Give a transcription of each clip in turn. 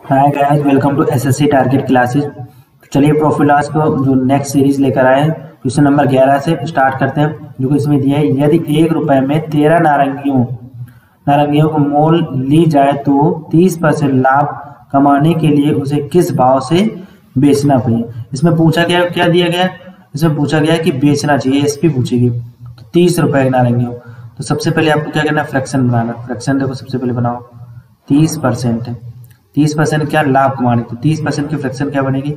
Hi guys, welcome to SSC target classes. चलिए profit loss को जो नेक्स्ट सीरीज लेकर आए हैं, क्वेश्चन नंबर 11 से स्टार्ट करते हैं। जो कि इसमें दिया है, यदि 1 रुपए में 13 नारंगियों को मोल ली जाए तो 30% लाभ कमाने के लिए उसे किस भाव से बेचना चाहिए। इसमें पूछा गया, क्या दिया गया, इसमें पूछा गया कि बेचना चाहिए, एसपी पूछेगी। तो 30 रुपए की नारंगियों, तो सबसे पहले आपको क्या करना है, फ्रैक्शन बनाना। फ्रैक्शन देखो, सबसे पहले बनाओ 30% है। 30% क्या, लाभ कमाने। तो 30% की फ्रैक्शन क्या बनेगी,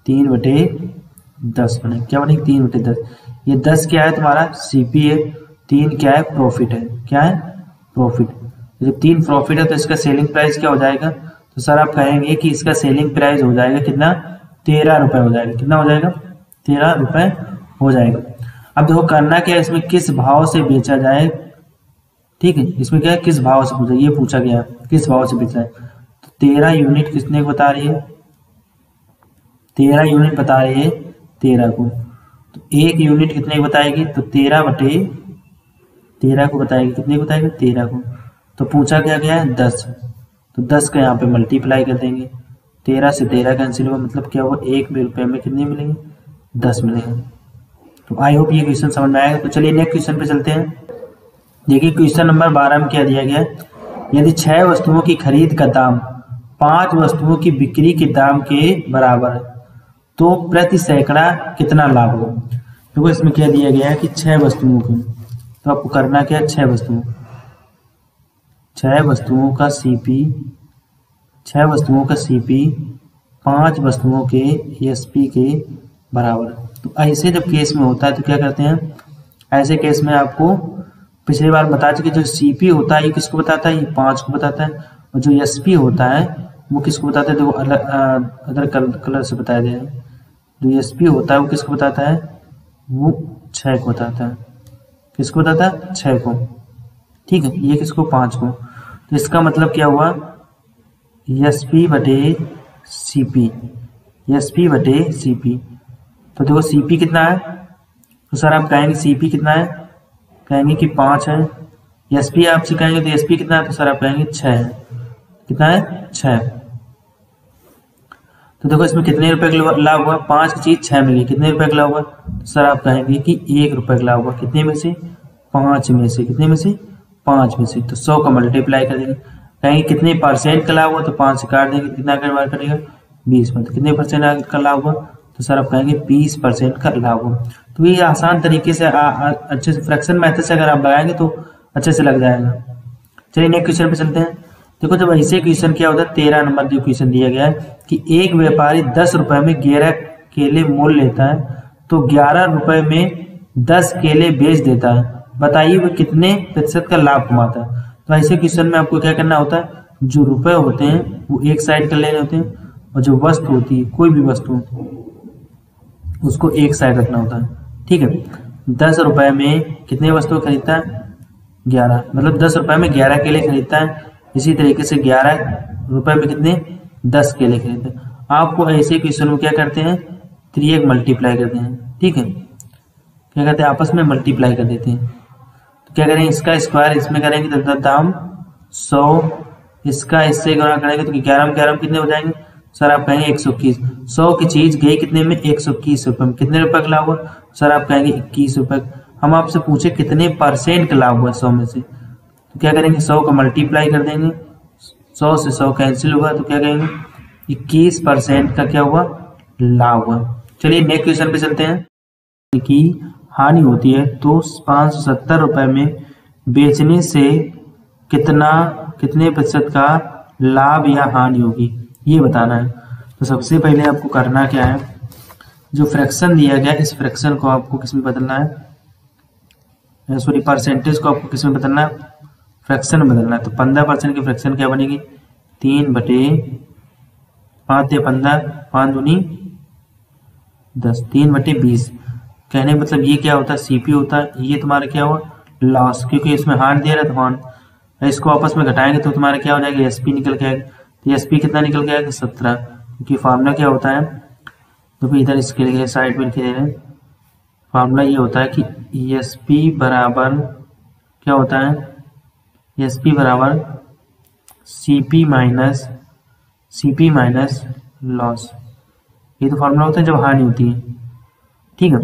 3/10 बनेगी। क्या बनेगी, 3/10। ये 10 क्या है, तुम्हारा सीपी है। 3 क्या है, प्रॉफिट है। क्या है, प्रॉफिट। जब 3 प्रॉफिट है तो इसका सेलिंग प्राइस क्या हो जाएगा। तो सर आप कहेंगे कि इसका सेलिंग प्राइस हो जाएगा कितना, 13 रुपए हो जाएगा। कितना हो जाएगा, 13 रुपए हो जाएगा। अब देखो करना क्या है, इसमें किस भाव से बेचा जाए। ठीक है, इसमें क्या है, किस भाव से पूछा, ये पूछा गया किस भाव से बेचा है। 13 यूनिट किसने को बता रही है, 13 यूनिट बता रही है 13 को। तो 1 यूनिट कितने को बताएगी, तो 13/13 को बताएगी। कितने को बताएगी, 13 को। तो पूछा क्या गया है, 10। तो 10 का यहाँ पे मल्टीप्लाई कर देंगे। 13 से 13 कैंसिल हुआ, मतलब क्या हुआ, 1 रुपए में कितने मिलेंगे, 10 मिलेंगे। तो आई होप ये क्वेश्चन समझ में आएगा। तो चलिए नेक्स्ट क्वेश्चन पे चलते हैं। देखिए क्वेश्चन नंबर 12 में क्या दिया गया है, यदि 6 वस्तुओं की खरीद का दाम 5 वस्तुओं की बिक्री के दाम के बराबर है तो प्रति सैकड़ा कितना लाभ होगा। देखो इसमें क्या दिया गया है कि 6 वस्तुओं की, तो आपको करना क्या है, 6 वस्तुओं का सीपी, 6 वस्तुओं का सीपी 5 वस्तुओं के एसपी के बराबर। तो ऐसे जब केस में होता है तो क्या करते हैं, ऐसे केस में आपको पिछली बार बता चुके, जो सीपी होता है ये किसको बताता है, ये 5 को बताता है। और जो एसपी होता है वो किसको बताता है, देखो अदर कलर से बताया गया है। जो एसपी होता है वो किसको बताता है, वो 6 को बताता है। किसको बताता है, 6 को। ठीक है, ये किसको, 5 को। तो इसका मतलब क्या हुआ, एसपी बटे सीपी, एसपी बटे सीपी। तो देखो सीपी कितना है, तो सर आप कहेंगे सीपी कितना है, कहेंगे कि 5 है। एसपी आपसे कहेंगे तो एसपी कितना है, तो सर आप कहेंगे 6 है। कितना है, 6। तो देखो इसमें कितने रुपए का लाभ हुआ, 5 की चीज 6 मिली, कितने रुपए का लाभ हुआ, तो सर आप कहेंगे कि 1 रुपए का लाभ हुआ। कितने में से, 5 में से। कितने में से, 5 में से। तो 100 का मल्टीप्लाई कर देंगे। कहेंगे कितने परसेंट का लाभ हुआ, तो 5 से काट देंगे, कितना बार करेगा, 20 में। तो कितने परसेंट का लाभ हुआ, तो सर आप कहेंगे 20% का लाभ हुआ। तो ये आसान तरीके से अच्छे से फ्रैक्शन मेथड से अगर आप लगाएंगे तो अच्छे से लग जाएगा। चलिए नेक्स्ट क्वेश्चन पे चलते हैं। देखो जब ऐसे क्वेश्चन क्या होता है, 13 नंबर जो क्वेश्चन दिया गया है कि एक व्यापारी 10 रुपए में 11 केले मोल लेता है तो 11 रुपए में 10 केले बेच देता है, बताइए वो कितने प्रतिशत का लाभ कमाता है। तो ऐसे क्वेश्चन में आपको क्या करना होता है, जो रुपए होते हैं वो एक साइड कर लेने होते हैं, और जो वस्तु होती है, कोई भी वस्तु उसको एक साइड रखना होता है। ठीक है, 10 रुपए में कितने वस्तु खरीदता है, 11, मतलब 10 रुपए में 11 केले खरीदता है। इसी तरीके से 11 रुपए में कितने, 10 केले खरीदते हैं। आपको ऐसे क्वेश्चन में क्या करते हैं, 3 मल्टीप्लाई करते हैं। ठीक है, क्या करते हैं, आपस में मल्टीप्लाई कर देते हैं। तो क्या करेंगे, इसका स्क्वायर इसमें करेंगे तो दाम 100, इसका इससे गुणा करेंगे तो 11 में 11 कितने हो जाएंगे, सर आप कहेंगे 121। 100 की चीज गई कितने में, 121 रुपए में। कितने रुपए का लाभ हुआ, सर आप कहेंगे 21 रुपए। हम आपसे पूछे कितने परसेंट का लाभ हुआ 100 में से, तो क्या करेंगे, 100 का मल्टीप्लाई कर देंगे। 100 से 100 कैंसिल हुआ तो क्या कहेंगे, 21% का क्या हुआ, लाभ हुआ। चलिए नेक्स्ट क्वेश्चन पे चलते हैं। कि हानि होती है तो 570 रुपए में बेचने से कितने प्रतिशत का लाभ या हानि होगी, ये बताना है। तो सबसे पहले आपको करना क्या है, जो फ्रैक्शन दिया गया इस फ्रैक्शन को आपको किस में बदलना है, सॉरी परसेंटेज को आपको किस में बदलना है, फ्रैक्शन में बदलना है। तो 15% की फ्रैक्शन क्या बनेगी, 3/5 या 15, 5 दूनी 10, 3/20। कहने मतलब ये क्या होता है, सीपी होता है। ये तुम्हारा क्या हुआ, लॉस, क्योंकि इसमें हार्न दे रहा है तो हार्न, इसको आपस में घटाएंगे तो तुम्हारा क्या हो जाएगा, एसपी निकल के आएगा। तो एसपी कितना निकल के आएगा, 17। क्योंकि फार्मूला क्या होता है, तो फिर इधर इसके लिए साइड में लिखे दे रहे हैं। फार्मूला ये होता है कि एसपी बराबर क्या होता है, एसपी बराबर CP minus CP minus loss, ये तो फॉर्मूला होता है जब हानि होती है। ठीक है,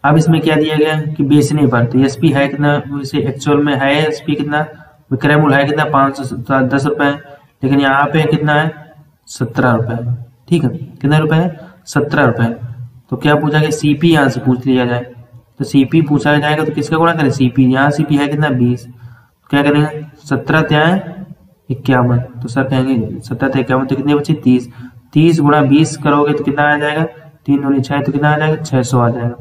अब इसमें क्या दिया गया कि बेचने पर, तो एसपी है कितना, वैसे एक्चुअल में है एसपी कितना, विक्रय मूल्य है कितना 510 रुपए, लेकिन यहाँ पे कितना है 17 रुपए। ठीक है, कितने रुपए है 17 रुपए। तो क्या पूछा कि सीपी यहाँ से पूछ लिया जाए, तो सीपी पूछा जाएगा तो किसका गुणा करें, सीपी, यहाँ सीपी है कितना 20, तो क्या करेंगे 17 त्या 51, तो सर कहेंगे 17 त्या 51 तो कितने बचे 30, 30 गुणा 20 करोगे तो कितना आ जाएगा 3 दूनी 6, तो कितना आ जाएगा 600 आ जाएगा।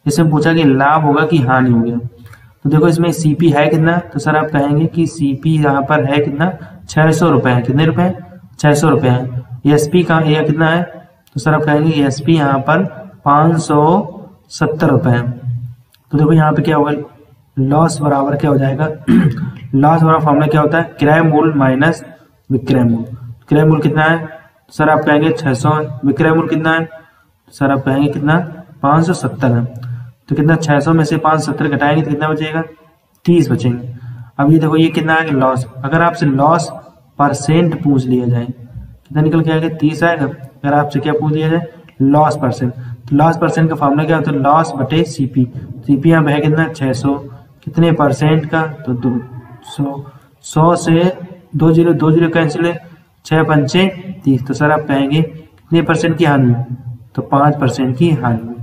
इसमें पूछा कि लाभ होगा कि हानि हो गया, तो देखो इसमें सीपी है कितना, तो सर आप कहेंगे कि सीपी यहाँ पर है कितना 600 रुपए है, कितने रुपए 600 रुपए है। एसपी का यह कितना है, तो सर आप कहेंगे एसपी यहाँ पर 570 रुपए है। तो देखो यहाँ पे क्या होगा, लॉस बराबर क्या हो जाएगा लॉस बराबर फॉर्मूला क्या होता है, क्रय मूल्य माइनस विक्रय मूल्य। क्रय मूल्य कितना है, तो सर आप कहेंगे 600, विक्रय मूल्य कितना है, तो सर आप कहेंगे कितना 570 है। तो कितना 600 में से 570 घटाएंगे तो कितना बचेगा 30 बचेंगे। अब ये देखो ये कितना आएगा लॉस, अगर आपसे लॉस परसेंट पूछ लिया जाए कितना निकल के आएगा 30 आएगा। अगर आपसे क्या पूछ लिया जाए लॉस परसेंट, तो लॉस परसेंट का फॉर्मूला क्या होता है, लॉस बटे सीपी। सीपी यहाँ है कितना 600, कितने परसेंट का, तो 100 से 20 कैंसिल है, 6 पंचे 30, तो सर आप कहेंगे कितने परसेंट की हानि, तो 5% की हानि।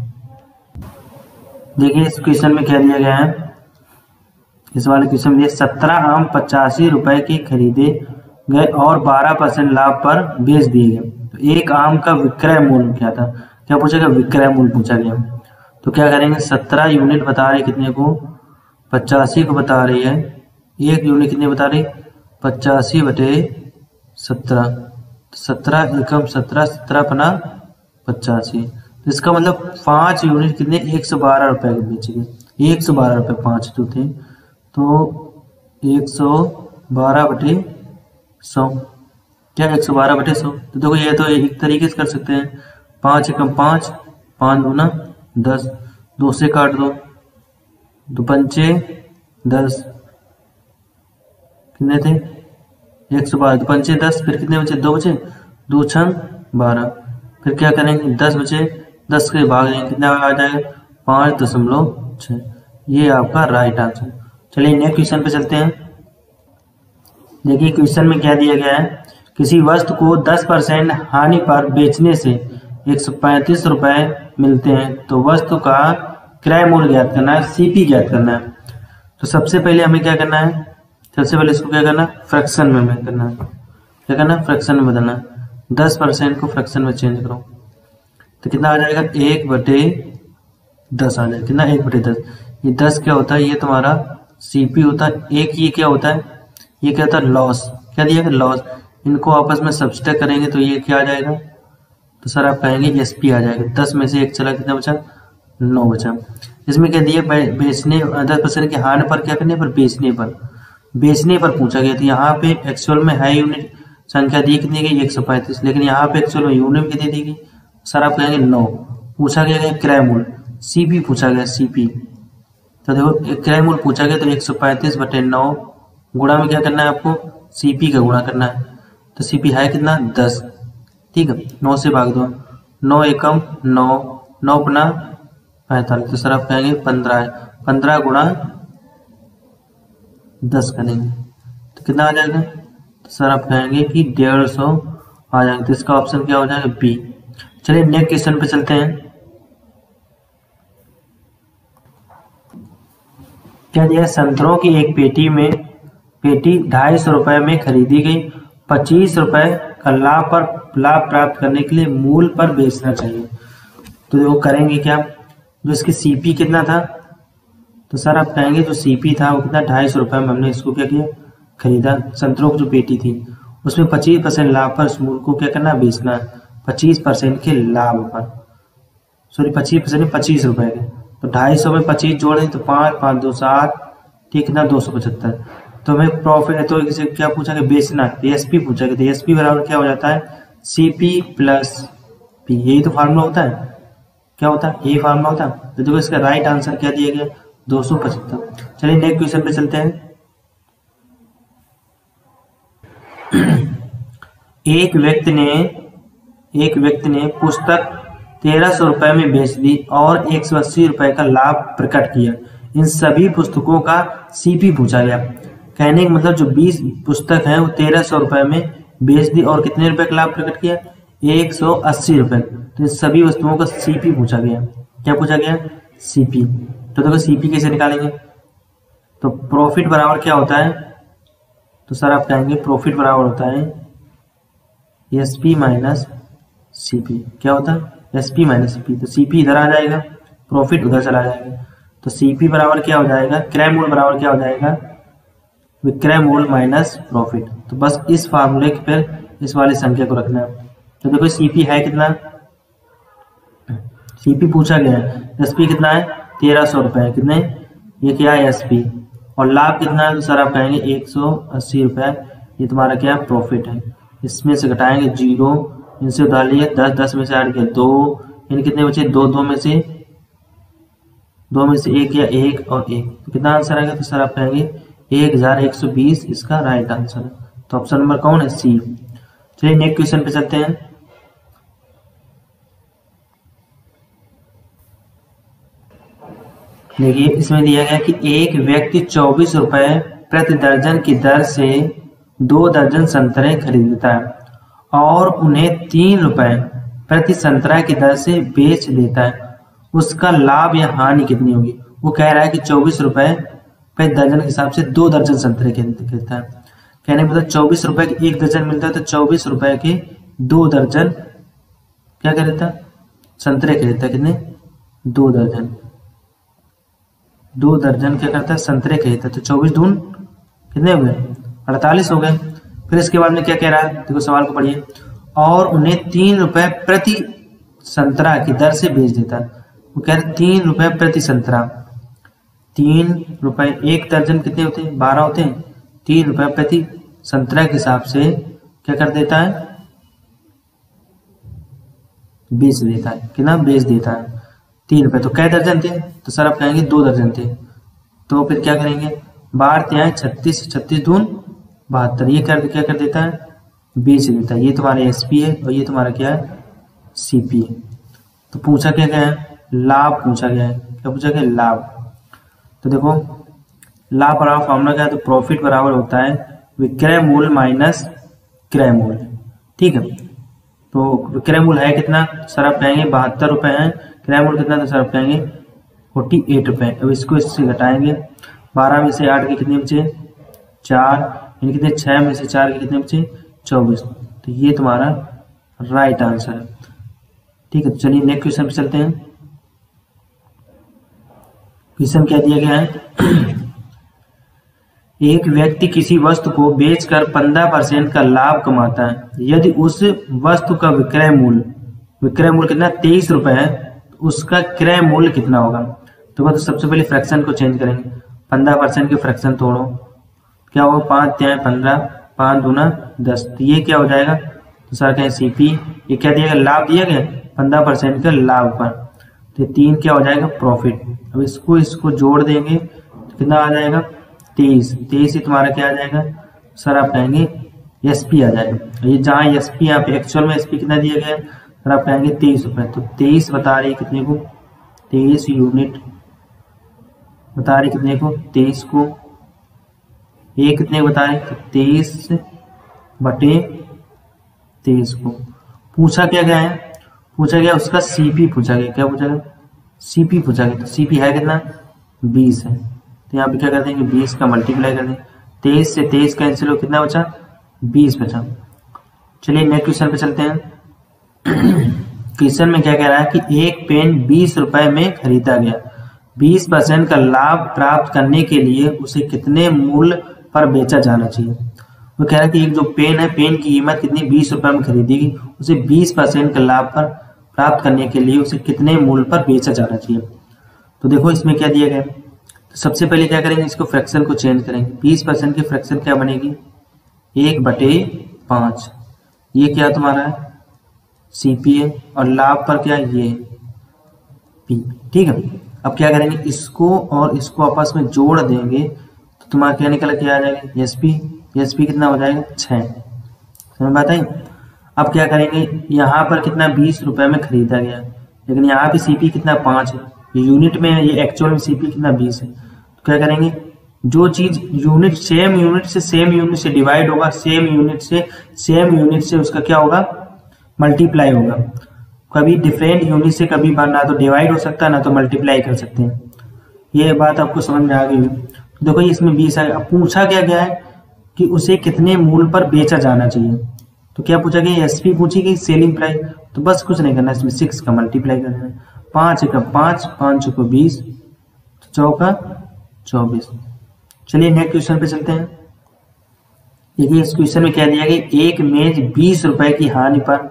देखिए इस क्वेश्चन में क्या दिया गया है, इस वाले क्वेश्चन में 17 आम 85 रुपए के खरीदे गए और 12% लाभ पर बेच दिए गए। तो एक आम का विक्रय मूल्य क्या था, क्या पूछा गया, विक्रय मूल्य पूछा गया। तो क्या करेंगे 17 यूनिट बता रहे कितने को, 85 को बता रही है, एक यूनिट कितने बता रही 85 बटे 17, 17 एकम 17, 17 पना 85, तो इसका मतलब 5 यूनिट कितने 112 रुपए के बेचे गए, 112 रुपए 5 जो थे, तो 112 बटे 100, क्या 112 बटे 100। तो देखो ये तो एक तरीके से कर सकते हैं, 5 एकम 5, 5 दूना 10, 2 से काट दो, 2 पंचे 10, कितने थे 112, 2 पंचे 10, फिर कितने बचे 2 बचे, 2 छंग 12, फिर क्या करेंगे 10 बचे, 10 के भाग लेंगे कितना आ जाएगा 5.6। ये आपका राइट आंसर। चलिए नेक्स्ट क्वेश्चन पे चलते हैं। देखिए क्वेश्चन में क्या दिया गया है, किसी वस्तु को 10% हानि पर बेचने से 135 रुपए मिलते हैं, तो वस्तु का क्रय मूल्य ज्ञात करना है, सीपी ज्ञात करना है। तो सबसे पहले हमें क्या करना है, सबसे पहले इसको क्या करना है फ्रैक्शन में करना है, क्या करना है फ्रैक्शन में बदलना है, 10% को फ्रैक्शन में चेंज करो तो कितना आ जाएगा 1/10 आ जाएगा, कितना 1/10। ये 10 क्या होता है, ये तुम्हारा सीपी होता है, एक ये क्या होता है, ये क्या होता है लॉस, क्या दिया गया लॉस। इनको आपस में सब्सट्रैक्ट करेंगे तो ये क्या आ जाएगा, तो सर आप कहेंगे एसपी आ जाएगा, 10 में से 1 चला कितना बचा 9 बचा। इसमें क्या दिया बेचने 10% के हानि पर क्या करने पर बेचने पर पूछा गया। तो यहाँ पे एक्चुअल में है यूनिट संख्या दी कितनी गई 135, लेकिन यहाँ पे एक्चुअल में यूनिट कितनी दी गई, सर आप कहेंगे 9। पूछा गया क्रय मूल्य, सीपी पूछा गया सीपी, तो देखो क्रय मूल्य पूछा गया तो 135 बटे 9 गुणा में क्या करना है आपको सीपी का गुणा करना है, तो सीपी है कितना 10, ठीक है 9 से भाग दो, 9 एकम 9, 9 अपना 45, तो सर आप कहेंगे 15 है, 15 गुणा 10 करेंगे तो कितना आ जाएगा, तो सर आप कहेंगे कि 150 आ जाएगा। तो इसका ऑप्शन क्या हो जाएगा बी। चलिए नेक्स्ट क्वेश्चन पे चलते हैं। क्या दिया, संतरों की एक पेटी 250 रुपए में खरीदी गई, 25 रुपए का लाभ प्राप्त करने के लिए मूल पर बेचना चाहिए। तो वो करेंगे क्या, जो इसकी सीपी कितना था, तो सर आप कहेंगे जो सीपी था वो कितना 250 रुपए में हमने इसको क्या किया खरीदा, संतरों की जो पेटी थी उसमें 25% लाभ पर उस मूल को क्या करना बेचना है, 25% के लाभ पर, सॉरी 25% 25 रुपए के, तो 250 में 25 जोड़े तो 5 5 2 7, ठीक कितना 275। तो हमें प्रॉफिट है तो इसे क्या पूछा गया बेचना, एसपी पूछा गया, तो एसपी बराबर क्या हो जाता है सीपी प्लस पी, यही तो फार्मूला होता है, क्या होता है यही फार्मूला होता है। तो देखो इसका राइट आंसर क्या दिया गया 275। चलिए नेक्स्ट क्वेश्चन पे चलते हैं। एक व्यक्ति ने पुस्तक 1300 रुपए में बेच दी और 180 रुपए का लाभ प्रकट किया। इन सभी पुस्तकों का सीपी पूछा गया। कहने का मतलब जो 20 पुस्तक हैं वो 1300 रुपए में बेच दी और कितने रुपए का लाभ प्रकट किया, 180 रुपए। तो इन सभी वस्तुओं का सीपी पूछा गया। क्या पूछा गया, सीपी। तो देखो सीपी कैसे निकालेंगे, तो प्रॉफिट बराबर क्या होता है, तो सर आप कहेंगे प्रॉफिट बराबर होता है एसपी माइनस सीपी। क्या होता है, एसपी माइनस सीपी। तो सीपी इधर आ जाएगा, प्रॉफिट उधर चला जाएगा। तो सीपी बराबर क्या हो जाएगा, क्रय मूल्य बराबर क्या हो जाएगा, विक्रय मूल्य माइनस प्रॉफिट। तो बस इस फार्मूले के पर इस वाली संख्या को रखना है। तो देखो सीपी है कितना, सीपी पूछा गया है, एसपी कितना है 1300 रुपए, कितने, ये क्या है एसपी, और लाभ कितना है, तो सर आप कहेंगे 180 रुपए। ये तुम्हारा क्या है, प्रॉफिट है। इसमें से घटाएंगे 0, इनसे उधार लिए 10, 10 में से ऐड किया 2, इन कितने बचे 2, 2 में से 1 या 1 और 1, तो कितना आंसर आएगा, तो सर आप कहेंगे 1120 इसका राइट आंसर है। तो ऑप्शन नंबर कौन है, सी। चलिए नेक्स्ट क्वेश्चन पे चलते हैं। देखिए इसमें दिया गया कि एक व्यक्ति 24 रुपए प्रति दर्जन की दर से 2 दर्जन संतरे खरीदता है और उन्हें 3 रुपए प्रति संतरा की दर से बेच देता है। उसका लाभ या हानि कितनी होगी। वो कह रहा है कि 24 रुपए प्रति दर्जन के हिसाब से 2 दर्जन संतरे खरीदता है। कहने का मतलब 24 रुपए के 1 दर्जन मिलता है, तो 24 रुपए के 2 दर्जन क्या खरीदता है, संतरे खरीदता है। कितने, 2 दर्जन, 2 दर्जन क्या करता है, संतरे खरीदता है। तो 24 दून कितने हो गए, 48 हो गए। फिर इसके बाद में क्या कह रहा है, देखो सवाल को पढ़िए, और उन्हें 3 रुपए प्रति संतरा की दर से बेच देता है। वो कह रहे 3 रुपए प्रति संतरा, 3 रुपए, 1 दर्जन कितने होते हैं, 12 होते हैं, 3 रुपए प्रति संतरा के हिसाब से क्या कर देता है, बेच देता है। कितना, बेच देता है 3 रुपए। तो कै दर्जन थे, तो सर आप कहेंगे 2 दर्जन थे। तो फिर क्या करेंगे, 12 तिहाई 36, 36 दून 72, ये क्या कर देता है, बेच देता है। ये तुम्हारा एसपी है और ये तुम्हारा क्या है, सीपी है। तो पूछा क्या गया है, लाभ पूछा गया है। क्या पूछा गया, लाभ। तो देखो लाभ बराबर फॉर्मूला क्या है, तो प्रॉफिट बराबर होता है विक्रय मूल्य माइनस क्रय मूल्य। ठीक है, तो विक्रय मूल्य है कितना, सर आप कहेंगे 72 रुपए है, क्रय मूल्य कितना, तो सर आप कहेंगे 48 रुपए। अब इसको इससे घटाएंगे, 12 में से 8 के कितने बचे, 4, यानी कितने, 6 में से 4 के कितने बचे, 24। तो ये तुम्हारा राइट आंसर है। ठीक है, तो चलिए नेक्स्ट क्वेश्चन पे चलते हैं। क्वेश्चन क्या दिया गया है, एक व्यक्ति किसी वस्तु को बेचकर 15% का लाभ कमाता है। यदि उस वस्तु का विक्रय मूल्य कितना, 23 रुपए है, तो उसका क्रय मूल्य कितना होगा। तो सबसे पहले फ्रैक्शन को चेंज करेंगे, 15% के फ्रैक्शन तोड़ो, क्या होगा, 5 तिहाई 15, 5 दूना 10। तो ये क्या हो जाएगा, तो सर कहें सीपी। ये क्या दिया गया, लाभ दिया गया 15% के लाभ पर, तो 3 क्या हो जाएगा, प्रॉफिट। अब इसको जोड़ देंगे तो कितना आ जाएगा, 23 ही तुम्हारा क्या आ जाएगा, सर आप कहेंगे एसपी आ जाएगा। ये जहाँ एसपी, यहाँ पे एक्चुअल में एसपी कितना दिया गया है, सर आप कहेंगे 23 रुपए। तो 23 बता रही कितने को, 23 यूनिट बता रही कितने को, 23 को। ये कितने बता रहे, तो 23 बटे 23 को। पूछा क्या गया है, पूछा गया उसका सीपी पूछा गया। क्या पूछा गया, सीपी पूछा गया। तो सीपी है कितना, 20 है। तो यहाँ पे क्या कर देंगे, 20 का मल्टीप्लाई कर देंगे, 23 से 23 कैंसिल हो, कितना बचा, 20 बचा। चलिए नेक्स्ट क्वेश्चन पे चलते हैं। क्वेश्चन में क्या कह रहा है कि एक पेन 20 रुपए में खरीदा गया, 20% का लाभ प्राप्त करने के लिए उसे कितने मूल्य पर बेचा जाना चाहिए। वो कह रहा है कि एक जो पेन है, पेन की कीमत कितनी, 20 रुपए में खरीदी गई, उसे 20% का लाभ पर प्राप्त करने के लिए उसे कितने मूल्य पर बेचा जाना चाहिए। तो देखो इसमें क्या दिया गया, तो सबसे पहले क्या करेंगे, इसको फ्रैक्शन को चेंज करेंगे। 20% की फ्रैक्शन क्या बनेगी, 1/5। ये क्या तुम्हारा है, सीपी है, और लाभ पर क्या, ये पी। ठीक है, अब क्या करेंगे, इसको और इसको आपस में जोड़ देंगे तो तुम्हारा क्या निकल के आ जाएगा, एसपी। एसपी कितना हो जाएगा, 6। समझ बात है। अब क्या करेंगे, यहाँ पर कितना 20 रुपए में खरीदा गया, लेकिन यहाँ पे सीपी कितना 5 है, ये यूनिट में है, ये एक्चुअल में सीपी कितना 20 है। तो क्या करेंगे, जो चीज यूनिट सेम यूनिट से डिवाइड होगा, सेम यूनिट से उसका क्या होगा, मल्टीप्लाई होगा। कभी डिफरेंट यूनिट से कभी ना तो डिवाइड हो सकता है ना तो मल्टीप्लाई कर सकते हैं। ये बात आपको समझ में आ गई। देखो इसमें 20 है। अब पूछा क्या गया है कि उसे कितने मूल्य पर बेचा जाना चाहिए। तो क्या पूछा गया, एसपी पूछी गई, सेलिंग प्राइस। तो बस कुछ नहीं करना, इसमें 6 का मल्टीप्लाई कर देना, 5 का 5, 5 को 20, 4 का 24। चलिए नेक्स्ट क्वेश्चन पे चलते हैं। देखिए इस क्वेश्चन में क्या दिया गया, एक मेज 20 रुपए की हानि पर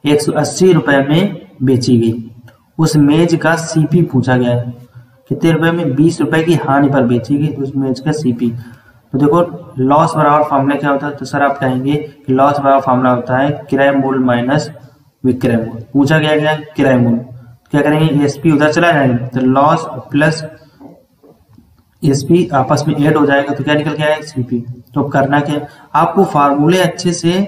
180 रुपए में बेची गई। उस मेज का सीपी पूछा गया है, कितने रुपए में, 20 रुपए की हानि पर बेची गई, तो उस मेज का सीपी। तो देखो लॉस बराबर फॉर्मूला क्या होता है, तो सर आप कहेंगे कि लॉस बराबर फॉर्मूला होता है किराया मूल्य माइनस विक्रय मूल्य। पूछा गया किराया मूल्य, क्या करेंगे, एसपी उधर चला जाएगा तो लॉस प्लस एसपी आपस में ऐड हो जाएगा, तो क्या निकल के आएगा, सीपी। तो अब करना क्या है, आपको फार्मूले अच्छे से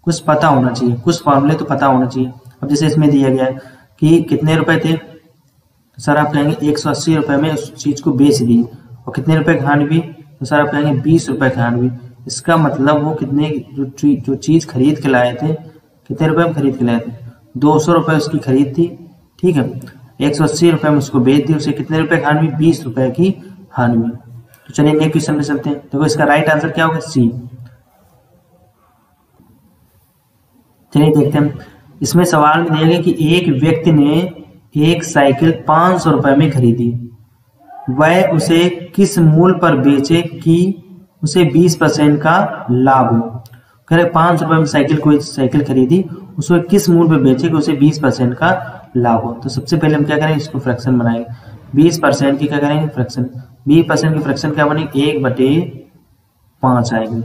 कुछ पता होना चाहिए, कुछ फार्मूले तो पता होना चाहिए। अब जैसे इसमें दिया गया है कि कितने रुपए थे, तो सर आप कहेंगे 180 रुपए में उस चीज को बेच दी, और कितने रुपए की हानि हुई, तो सर आप कहेंगे 20 रुपए की हानि हुई। इसका मतलब वो कितने जो चीज खरीद के लाए थे, कितने रुपए में खरीद के लाए थे, 200 रुपए उसकी खरीद थी, ठीक है, 180 रुपए में उसको बेच दी, उसे कितने रुपए की हानि हुई, 20 रुपए की हानि हुई। तो चलिए नेक्स्ट क्वेश्चन में चलते हैं। देखो इसका राइट आंसर क्या होगा, सी। चलिए देखते हैं, इसमें सवाल में दिया गया कि एक व्यक्ति ने एक साइकिल 500 रुपए में खरीदी, वह उसे किस मूल्य पर बेचे कि उसे 20% का लाभ हो। कह रहे 500 रुपए में कोई साइकिल खरीदी, उसको किस मूल्य पर बेचे कि उसे 20% का लाभ हो। तो सबसे पहले हम क्या करेंगे, इसको फ्रैक्शन बनाएंगे, 20% की क्या करेंगे, फ्रैक्शन। 20% की फ्रैक्शन क्या बनेगी, 1/5 आएगी।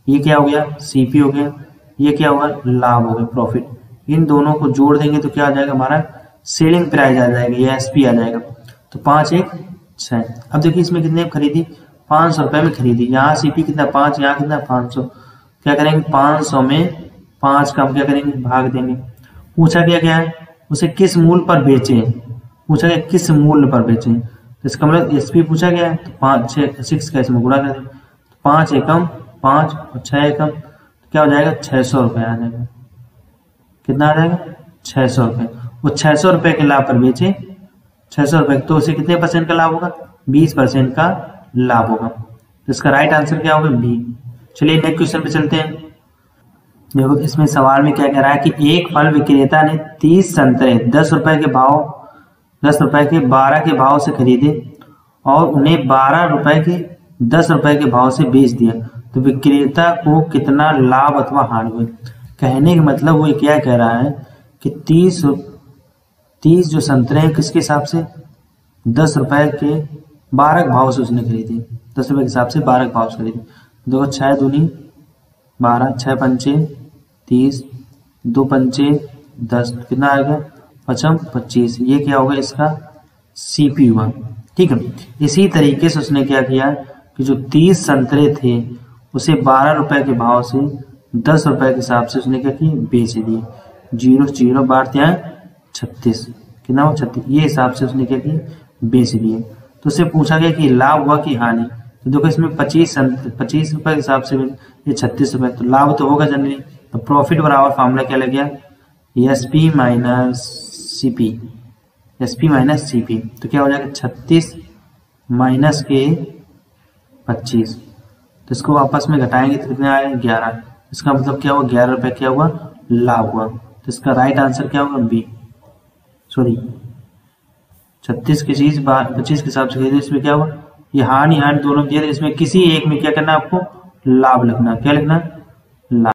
ये क्या हो गया, सीपी हो गया, ये क्या होगा, लाभ हो गया, प्रॉफिट। इन दोनों को जोड़ देंगे तो क्या आ जाएगा, हमारा सेलिंग प्राइस आ जाएगा, ये एसपी आ जाएगा। तो 5 1 6। अब देखिए इसमें कितने खरीदी, 500 रुपए में खरीदी, यहाँ सीपी कितना 5, यहाँ कितना 500। क्या करेंगे, 500 में 5 का हम क्या करेंगे, भाग देंगे। पूछा क्या है, उसे किस मूल्य पर बेचे, पूछा गया किस मूल्य पर बेचे, तो इसका मतलब एसपी पूछा गया है, तो 5 6 का इसमें गुणा कर दें, 5 एकम 5 और 6 एकम, तो क्या हो जाएगा, 600 रुपए आ जाएगा। कितना आ जाएगा, 600 रुपए। वो 600 रुपए के लाभ पर बेचे, 600 रुपए, तो उसे कितने % का लाभ होगा, 20% का लाभ होगा। तो इसका राइट आंसर क्या होगा, बी। चलिए नेक्स्ट क्वेश्चन पे चलते हैं। देखो इसमें सवाल में क्या कह रहा है कि एक फल विक्रेता ने 30 संतरे 10 रुपए के 12 के भाव से खरीदे और उन्हें 12 रुपए के 10 रुपए के भाव से बेच दिया, तो विक्रेता को कितना लाभ अथवा हानि हुई। कहने का मतलब वो क्या कह रहा है कि 30 जो संतरे हैं किसके हिसाब से, 10 रुपए के 12 के भाव से उसने खरीदी, 10 रुपए के हिसाब से 12 के भाव से खरीदी। देखो 6 दूनी 12, 6 पंचे 30, 2 पंचे 10, कितना आएगा, 5 25। ये क्या होगा, इसका सीपी हुआ, ठीक है। इसी तरीके से उसने क्या किया कि जो 30 संतरे थे उसे 12 रुपए के भाव से 10 रुपए के हिसाब से उसने क्या किया, बेच दिए। 0 0 बार 36, कितना हो 36, ये हिसाब से उसने क्या किया, बेच दिए। तो उससे पूछा गया कि लाभ हुआ कि हानि, तो देखो इसमें 25 रुपए के हिसाब से ये 36 रुपए, तो लाभ तो होगा जनरली। तो प्रॉफिट बराबर फॉर्मूला क्या लग गया, SP minus CP, SP minus CP. तो क्या हो जाएगा, 36 माइनस के 25, तो इसको आपस में घटाएंगे तो कितना आएगा, 11। इसका मतलब क्या हुआ, 11 रुपए क्या हुआ, लाभ हुआ। तो इसका राइट आंसर क्या होगा, बी। सॉरी 36 की चीज 25 के हिसाब से खरीदे, इसमें क्या हुआ, ये हानि दोनों दिए, इसमें किसी एक में क्या करना, आपको लाभ लिखना, क्या लिखना, लाभ।